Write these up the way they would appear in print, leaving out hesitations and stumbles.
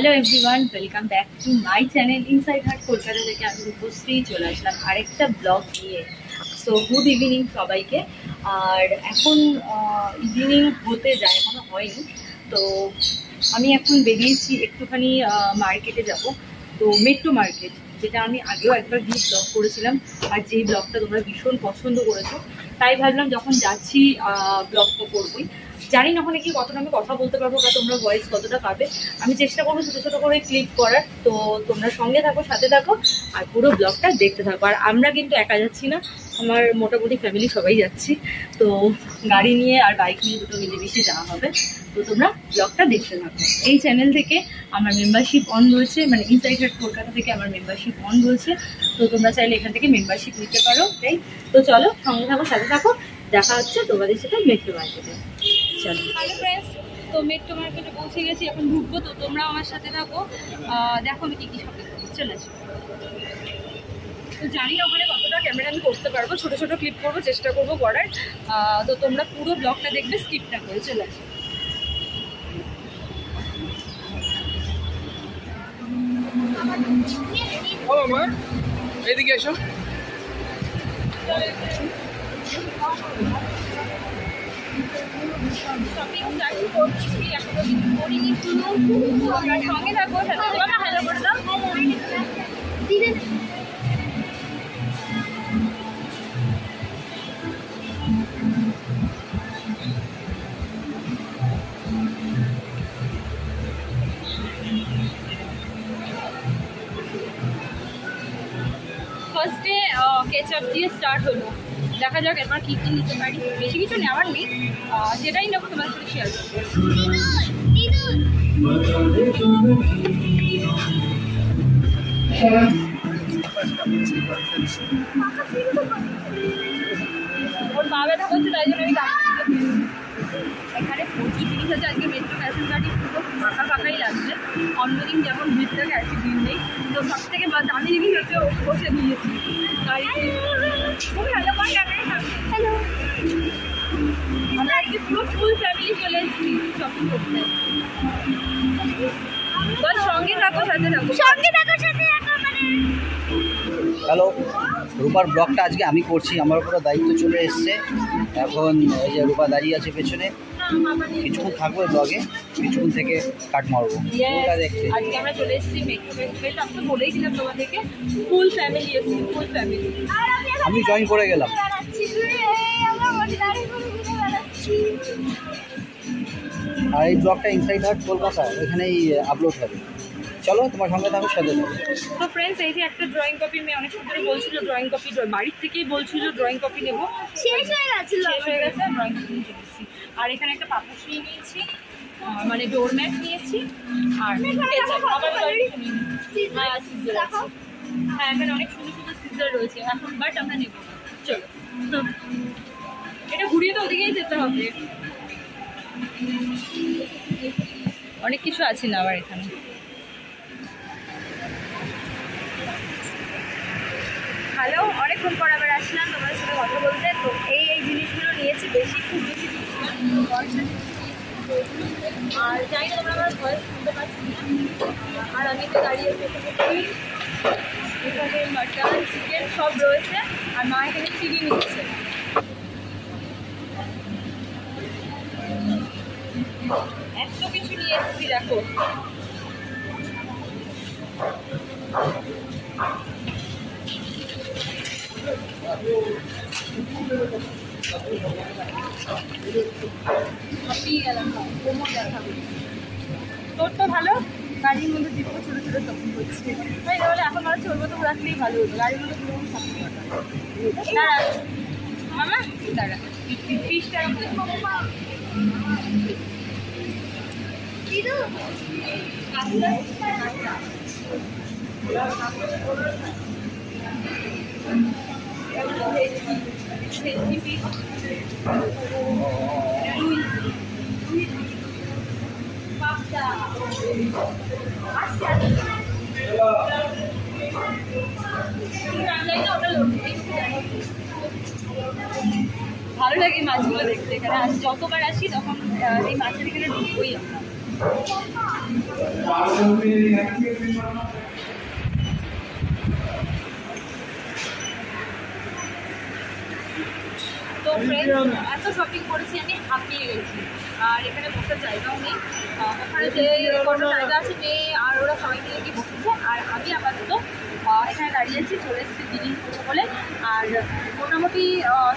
Hello everyone, welcome back to my channel inside heart Kolkata থেকে আমি রূপশ্রী চলে আসলাম আরেকটা ব্লগ নিয়ে। সো গুড ইভিনিং সবাইকে। আর এখন ইভিনিং হতে যায়, এখনো হয়নি। তো আমি এখন বেরিয়েছি একটুখানি মার্কেটে যাব। তো মেট্রো মার্কেট, যেটা আমি আগেও একবার গিয়ে ব্লগ করেছিলাম, আর যেই ব্লগটা তোমরা ভীষণ পছন্দ করেছো, তাই ভাবলাম যখন যাচ্ছি ব্লগটা করবোই। জানি না ওখানে কি কতটা আমি কথা বলতে পারবো বা তোমরা ভয়েস কতটা পাবে। আমি চেষ্টা করবো ছোটো ছোটো করে ক্লিপ করার। তো তোমরা সঙ্গে থাকো, সাথে থাকো, আর পুরো ব্লগটা দেখতে থাকো। আর আমরা কিন্তু একা যাচ্ছি না, আমার মোটামুটি ফ্যামিলি সবাই যাচ্ছি। তো গাড়ি নিয়ে আর বাইক নিয়ে দুটো মিলেমিশে যাওয়া হবে। তো তোমরা ব্লগটা দেখতে থাকো। এই চ্যানেল থেকে আমার মেম্বারশিপ অন রয়েছে, মানে ইনসাইড হার্ট কলকাতা থেকে আমার মেম্বারশিপ অন রয়েছে। তো তোমরা চাইলে এখান থেকে মেম্বারশিপ নিতে পারো। তাই তো চলো সঙ্গে থাকো, সাথে থাকো, দেখা হচ্ছে তোমাদের সাথে মেট্রো মার্কেটে। চলো। হ্যালো ফ্রেন্ডস, তো মেট্রো মার্কেটে পৌঁছে গেছি, এখন ঢুকবো। তো তোমরা আমার সাথে থাকো, দেখো আমি কী শপিং করবো। চলে আসো। তো জানি না ওখানে কতটা ক্যামেরা আমি করতে পারবো, ছোটো ছোটো ক্লিপ করবো, চেষ্টা করবো করার। তো তোমরা পুরো ব্লগটা দেখবে, স্কিপ না করে। চলে আসো। এদিকে এসো। শপিং স্টার্ট করছি, এখনো কিছু করিনি। তোমরা সঙ্গে থাকো, সাথে হ্যালো করে দাও। ফার্স্টে কেচাপ দিয়ে স্টার্ট হলো, দেখা যাক এবার কী কী নিতে পারি। বেশি কিছু নেওয়ার নেই, যেটাই নেবো তোমাদের সাথে শেয়ার করবো। ওর পা ব্যথা করছে, তাই জন্য আমি এখানে প্রচুর জিনিস আছে। আজকে মেট্রো ফ্যাশন গাড়ি পুরো ফাঁকা ফাঁকাই লাগছে। অন্যদিন যেমন ভিড় থাকে আজকে ভিড় নেই। তো সব থেকে দামি জিনিস হচ্ছে বসে দিয়েছি গাড়িতে। খুব ভালো করে হ্যালো, আমরা আজকে পুরো ফুল ফ্যামিলি চলে এসেছি শপিং করতে। তো সঙ্গে থাকো, সাথে থাকো, সঙ্গে থাকো, সাথে থাকো। হ্যালো, রূপার ব্লগটা আজকে আমি করছি, আমার উপরে দায়িত্ব চলে এসছে। এখন এই যে রূপা দাঁড়িয়ে আছে পেছনে, কিছুক্ষণ থাকবো ব্লগে, কিছুক্ষণ থেকে কাট মারবো। আজকে আমরা চলে এসেছি মেট্রো ফেস্টিভ্যাল। আমি তো বলেইছিলাম তোমাদেরকে, ফুল ফ্যামিলি এসেছি, ফুল ফ্যামিলি। আমি জয়েন করে গেলাম। আর এই ব্লগটা ইনসাইড হার্ট কলকাতা, এখানেই আপলোড হবে। চলো তোমার সঙ্গে থাকো, সাথে থাকো। তো ফ্রেন্ডস, এই যে একটা ড্রয়িং কপি মেয়ে অনেক ধরে বলছিল, ড্রয়িং কপি বাড়ির থেকেই বলছিল ড্রয়িং কপি নেবো, শেষ হয়ে গেছে, ড্রয়িং কপি নিয়ে চলেছি। আর এখানে একটা পাপোশ নিয়েছি, মানে ডোরম্যাট নিয়েছি। আর হ্যাঁ, এখানে অনেক সুন্দর সুন্দর সিজার রয়েছে এখন, বাট আমরা নেব। চলো, এটা ঘুরিয়ে তো ওদিকেই যেতে হবে। অনেক কিছু আছে না আবার এখানে। হ্যালো, অনেকক্ষণ পর আবার আসলাম তোমাদের সাথে কথা বলতে। তো এই জিনিসগুলো নিয়েছি, খুব বেশি জিনিস না। আর জানি না তোমরা আমার ভয়েস শুনতে পাচ্ছি না। আর আমি তো দাঁড়িয়ে এখানে মাটন, চিকেন সব রয়েছে। আর মা এখানে চিনি নিচ্ছে। এত কিছু নিয়ে এসেছি, দেখো। তোর তো ভালো, গাড়ির মধ্যে দিব ছোটো ছোটো শপিং করছি। তাই তাহলে এখন আমার চলবো, তো রাখলেই ভালো হতো। গাড়ির মধ্যে পুরো শপিং করতাম। দাঁড়া মামা, দাঁড়া, 30 টাকা ভালো লাগে মাছগুলো দেখতে। এখানে যতবার আসি তখন এই মাছের এখানে ঢুকবোই আমরা। তো ফ্রেন্ডস, এত শপিং করেছি আমি, হাঁপিয়ে গেছি। আর এখানে বসার জায়গাও নেই। ওখানে যে কোনো জায়গা আছে মেয়ে আর ওরা সবাই মিলে গিয়ে বসেছে, আর আমি আপাতত এখানে দাঁড়িয়ে আছি, চলে এসেছি দিদিন করবো বলে। আর মোটামুটি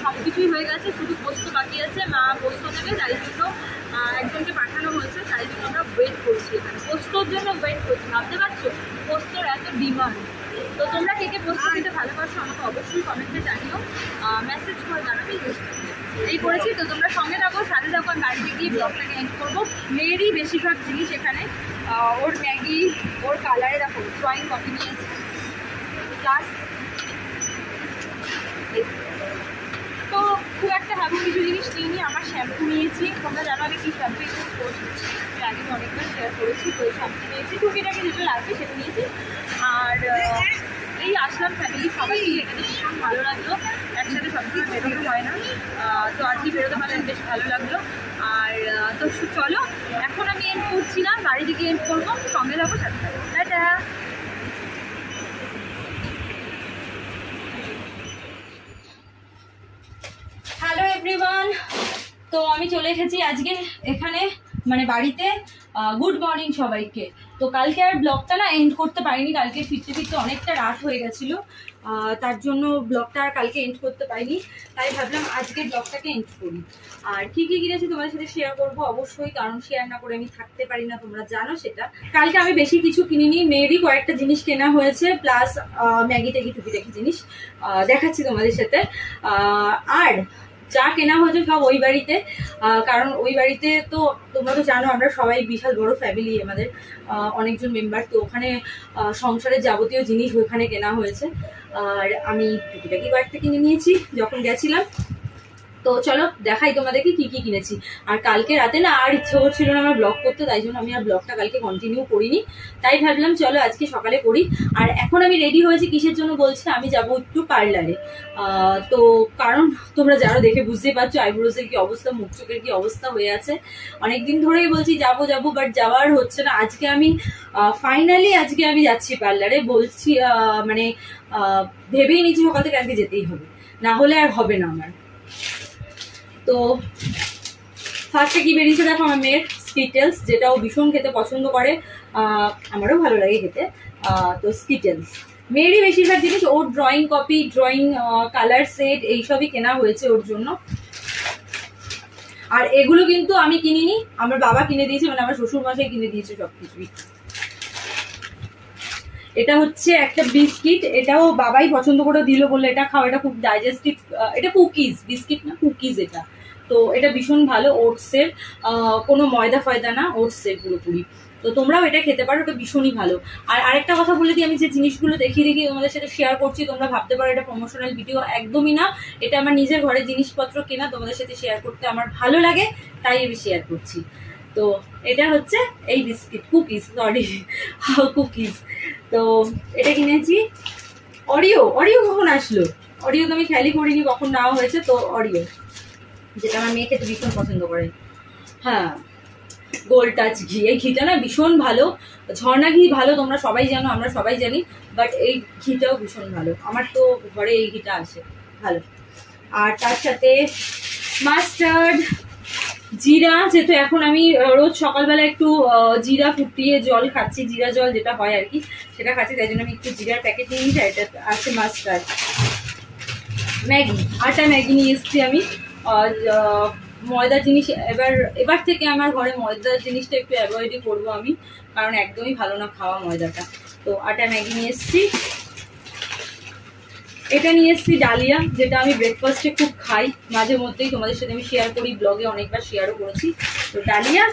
সব কিছুই হয়ে গেছে, শুধু পোস্ত বাকি আছে। মা পোস্ত দেবে, তাই জন্য একজনকে পাঠানো হয়েছে, তাই জন্য আমরা ওয়েট করছি। এখানে পোস্তর জন্য ওয়েট করছি। ভাবতে পারছো পোস্তর এত ডিমান্ড। তো তোমরা কে কে পোস্ত খেতে ভালোবাসো আমাকে অবশ্যই কমেন্টে জানিও, মেসেজ করে জানাবে। এই করেছি, তো তোমরা সঙ্গে থাকো, সাথে থাকো। আমি বাড়িতে গিয়ে ব্লগটাকে এন্ড করবো। মেয়েরই বেশিরভাগ জিনিস এখানে, ওর ম্যাগি, ওর কালারে দেখো ড্রয়িং কপি নিয়েছি, প্লাস তো খুব একটা ভালো কিছু জিনিস নিইনি। আমার শ্যাম্পু নিয়েছি, তোমরা জানো আমি কি শ্যাম্পু ইউজ করছি, আগে অনেকবার শেয়ার করেছি। তো এই শ্যাম্পু নিয়েছি, টুকিটাকি যেটা লাগবে সেটা নিয়েছি। আর এই আসলাম ফ্যামিলি সবাই মিলে, এখানে ভীষণ ভালো লাগলো। একসাথে সবসময় বেরোনো হয় না, তো আজকে বেরোতে পারলে বেশ ভালো লাগলো। আর তো চলো, এখন আমি এন্ড করছি না, বাড়ি থেকে এন্ড করবো। সঙ্গে যাবো, সাথে থাকবো। টাটা। হ্যালো এভরিওয়ান, তো আমি চলে এসেছি আজকে এখানে, মানে বাড়িতে। গুড মর্নিং সবাইকে। তো কালকে আর ব্লগটা না এন্ড করতে পারিনি, কালকে ফিরতে ফিরতে অনেকটা রাত হয়ে গেছিলো, তার জন্য ব্লগটা আর কালকে এন্ড করতে পারিনি। তাই ভাবলাম আজকে ব্লগটাকে এন্ড করি। আর কী কী কিনেছি তোমাদের সাথে শেয়ার করবো অবশ্যই, কারণ শেয়ার না করে আমি থাকতে পারি না, তোমরা জানো সেটা। কালকে আমি বেশি কিছু কিনিনি, মেয়েরই কয়েকটা জিনিস কেনা হয়েছে, প্লাস ম্যাগি ট্যাগি টুকিটাকি জিনিস দেখাচ্ছি তোমাদের সাথে। আর যা কেনা হয়েছে সব ওই বাড়িতে, কারণ ওই বাড়িতে তো তোমরা তো জানো আমরা সবাই বিশাল বড় ফ্যামিলি, আমাদের অনেকজন মেম্বার। তো ওখানে সংসারের যাবতীয় জিনিস ওখানে কেনা হয়েছে। আর আমি টুকিটাকি কয়েকটা কিনে নিয়েছি যখন গেছিলাম। তো চলো দেখাই তোমাদেরকে কি কি কিনেছি। আর কালকে রাতে না আর ইচ্ছে করছিল না আমার ব্লগ করতে, তাই জন্য আমি আর ব্লগটা কালকে কন্টিনিউ করিনি। তাই ভাবলাম চলো আজকে সকালে করি। আর এখন আমি রেডি হয়েছি কিসের জন্য বলছি, আমি যাব একটু পার্লারে। তো কারণ তোমরা যারা দেখে বুঝতেই পারছো আইব্রোজের কি অবস্থা, মুখ চোখের কি অবস্থা হয়ে আছে। অনেকদিন ধরেই বলছি যাবো যাবো, বাট যাওয়ার হচ্ছে না। আজকে আমি ফাইনালি আজকে আমি যাচ্ছি পার্লারে, বলছি মানে ভেবেই নিচ্ছি সকাল থেকে আজকে যেতেই হবে, না হলে আর হবে না আমার। তো ফার্স্টে কি বেরিয়েছে দেখো, আমার মেয়ের স্কিটেলস, যেটা ও ভীষণ খেতে পছন্দ করে, আমারও ভালো লাগে খেতে। তো স্কিটেলস মেয়েরই বেশিরভাগ জিনিস, ওর drawing copy, drawing colour set এইসবই কেনা হয়েছে ওর জন্য। আর এগুলো কিন্তু আমি কিনিনি, আমার বাবা কিনে দিয়েছে, মানে আমার শ্বশুর মশাই কিনে দিয়েছে সবকিছুই। এটা হচ্ছে একটা বিস্কিট, এটাও বাবাই পছন্দ করে দিল, বললে এটা খাও, এটা খুব ডাইজেস্টিভ। এটা কুকিজ, বিস্কিট না কুকিজ এটা। তো এটা ভীষণ ভালো, ওটসের, কোনো ময়দা ফয়দা না, ওটসের পুরোপুরি। তো তোমরাও এটা খেতে পারো, এটা ভীষণই ভালো। আর আরেকটা কথা বলে দিই, আমি যে জিনিসগুলো দেখিয়ে তোমাদের সাথে শেয়ার করছি, তোমরা ভাবতে পারো এটা প্রমোশনাল ভিডিও, একদমই না। এটা আমার নিজের ঘরে জিনিসপত্র কেনা, তোমাদের সাথে শেয়ার করতে আমার ভালো লাগে, তাই আমি শেয়ার করছি। তো এটা হচ্ছে এই বিস্কিট, কুকিজ, সরি কুকিজ। তো এটা কিনেছি। অরিও, অরিও কখন আসলো? অরিও তো আমি খেয়ালই করিনি কখন নেওয়া হয়েছে। তো অরিও, যেটা আমার মেয়ে খেতে ভীষণ পছন্দ করে। হ্যাঁ, গোল্ড টাচ ঘি, এই ঘিটা না ভীষণ ভালো। ঝর্ণা ঘি ভালো, তোমরা সবাই জানো, আমরা সবাই জানি, বাট এই ঘিটাও ভীষণ ভালো। আমার তো ঘরে এই ঘিটা আছে, ভালো। আর তার সাথে মাস্টার্ড, জিরা, যেহেতু এখন আমি রোজ সকালবেলা একটু জিরা ফুটিয়ে জল খাচ্ছি, জিরা জল যেটা হয় আর কি, সেটা খাচ্ছি, তাই জন্য আমি একটু জিরার প্যাকেট নিয়ে নিয়েছি। এটা আছে মাস্টার্ড। ম্যাগি, আটা ম্যাগি নিয়ে এসেছি আমি। ময়দার জিনিস এবার থেকে আমার ঘরে ময়দার জিনিসটা একটু অ্যাভয়েডই করবো আমি, কারণ একদমই ভালো না খাওয়া ময়দাটা। তো আটা ম্যাগি নিয়ে এসেছি। এটা নিয়ে এসেছি ডালিয়া, যেটা আমি ব্রেকফাস্টে খুব খাই মাঝে মধ্যেই, তোমাদের সাথে আমি শেয়ার করি, ব্লগে অনেকবার শেয়ারও করেছি। তো ডালিয়া।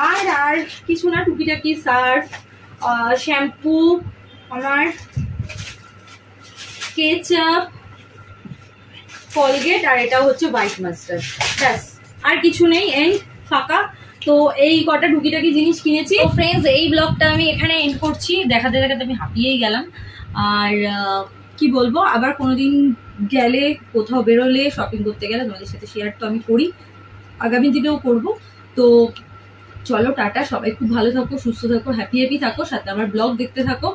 আর কিছু না, টুকিটাকি সার্ফ, শ্যাম্পু, আমার কেচাপ, কলগেট, আর এটা হচ্ছে হোয়াইট মাস্টার্ড, ব্যাস আর কিছু নেই, এন্ড ফাঁকা। তো এই কটা টুকিটাকি জিনিস কিনেছি। তো ফ্রেন্ডস, এই ব্লগটা আমি এখানে এন্ড করছি, দেখাতে দেখাতে আমি হাঁপিয়েই গেলাম। আর কি বলবো, আবার কোনোদিন গেলে, কোথাও বেরোলে, শপিং করতে গেলে তোমাদের সাথে শেয়ার তো আমি করি, আগামী দিনেও করব। তো চলো টাটা, সবাই খুব ভালো থাকো, সুস্থ থাকো, হ্যাপি থাকো, সাথে আমার ব্লগ দেখতে থাকো।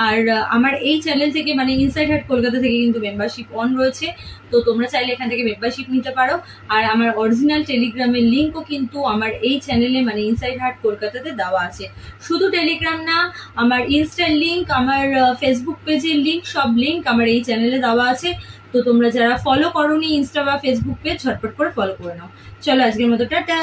আর আমার এই চ্যানেল থেকে মানে ইনসাইড হাট কলকাতা থেকে কিন্তু মেম্বারশিপ অন রয়েছে, তো তোমরা চাইলে এখান থেকে মেম্বারশিপ নিতে পারো। আর আমার অরিজিনাল টেলিগ্রামের লিঙ্কও কিন্তু আমার এই চ্যানেলে মানে ইনসাইড হাট কলকাতাতে দেওয়া আছে। শুধু টেলিগ্রাম না, আমার ইনস্টার লিঙ্ক, আমার ফেসবুক পেজের লিঙ্ক, সব লিঙ্ক আমার এই চ্যানেলে দেওয়া আছে। তো তোমরা যারা ফলো করোনি ইনস্টা বা ফেসবুক পেজ, ঝটপট করে ফলো করে নাও। চলো আজকের মতো টাটা।